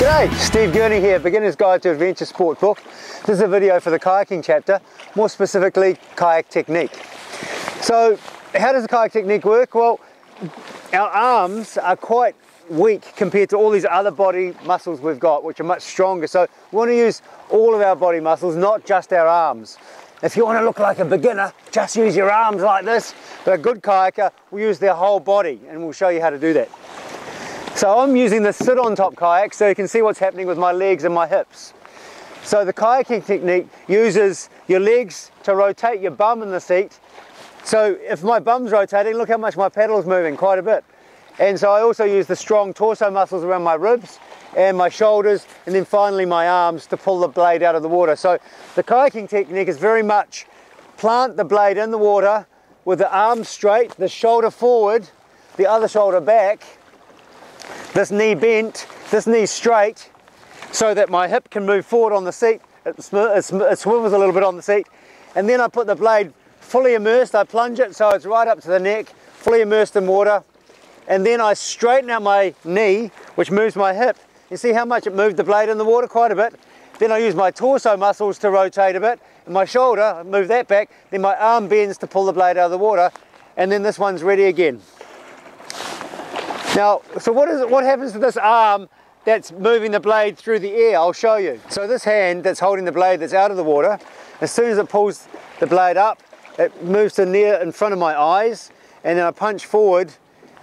G'day, Steve Gurney here, Beginner's Guide to Adventure Sport book. This is a video for the kayaking chapter, more specifically Kayak Technique. So, how does the Kayak Technique work? Well, our arms are quite weak compared to all these other body muscles we've got, which are much stronger. So we want to use all of our body muscles, not just our arms. If you want to look like a beginner, just use your arms like this. But a good kayaker will use their whole body, and we'll show you how to do that. So I'm using the sit on top kayak so you can see what's happening with my legs and my hips. So the kayaking technique uses your legs to rotate your bum in the seat. So if my bum's rotating, look how much my paddle's moving, quite a bit. And so I also use the strong torso muscles around my ribs and my shoulders, and then finally my arms to pull the blade out of the water. So the kayaking technique is very much plant the blade in the water with the arms straight, the shoulder forward, the other shoulder back, this knee bent, this knee straight, so that my hip can move forward on the seat. It swivels a little bit on the seat. And then I put the blade fully immersed, I plunge it so it's right up to the neck, fully immersed in water. And then I straighten out my knee, which moves my hip. You see how much it moved the blade in the water? Quite a bit. Then I use my torso muscles to rotate a bit, and my shoulder, move that back, then my arm bends to pull the blade out of the water, and then this one's ready again. Now, so what happens to this arm that's moving the blade through the air? I'll show you. So this hand that's holding the blade that's out of the water, as soon as it pulls the blade up, it moves to near in front of my eyes, and then I punch forward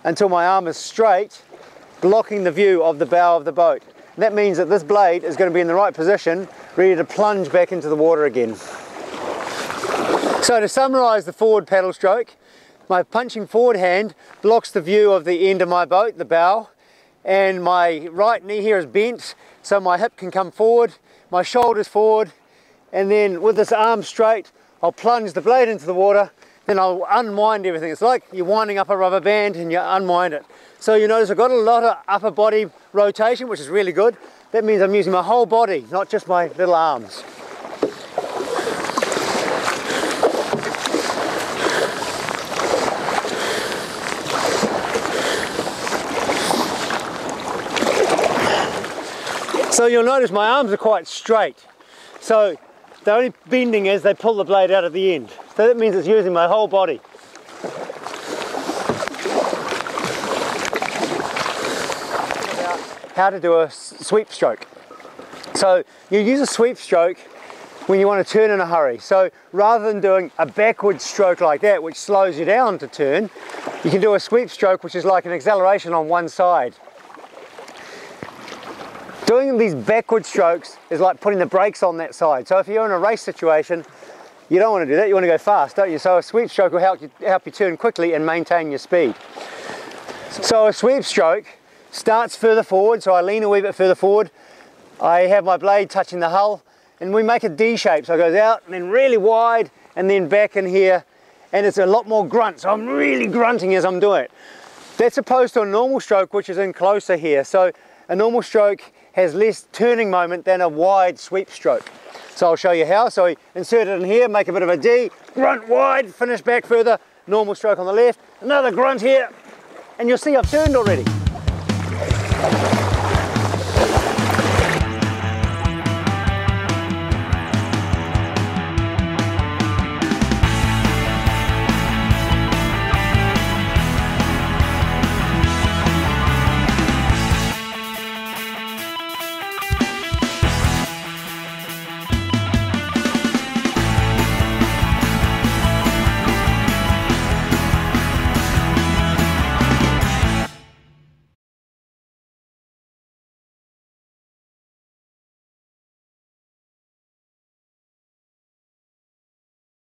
until my arm is straight, blocking the view of the bow of the boat. And that means that this blade is going to be in the right position, ready to plunge back into the water again. So to summarize the forward paddle stroke, my punching forward hand blocks the view of the end of my boat, the bow, and my right knee here is bent so my hip can come forward, my shoulders forward, and then with this arm straight, I'll plunge the blade into the water, then I'll unwind everything. It's like you're winding up a rubber band and you unwind it. So you notice I've got a lot of upper body rotation, which is really good. That means I'm using my whole body, not just my little arms. So you'll notice my arms are quite straight. So they're only bending as they pull the blade out of the end. So that means it's using my whole body. How to do a sweep stroke. So you use a sweep stroke when you want to turn in a hurry. So rather than doing a backward stroke like that, which slows you down to turn, you can do a sweep stroke, which is like an acceleration on one side. Doing these backward strokes is like putting the brakes on that side. So if you're in a race situation, you don't want to do that, you want to go fast, don't you? So a sweep stroke will help you turn quickly and maintain your speed. So a sweep stroke starts further forward, so I lean a wee bit further forward. I have my blade touching the hull, and we make a D shape. So it goes out, and then really wide, and then back in here, and it's a lot more grunt. So I'm really grunting as I'm doing it. That's opposed to a normal stroke, which is in closer here. So a normal stroke has less turning moment than a wide sweep stroke. So I'll show you how. So we insert it in here, make a bit of a D, grunt wide, finish back further, normal stroke on the left, another grunt here, and you'll see I've turned already.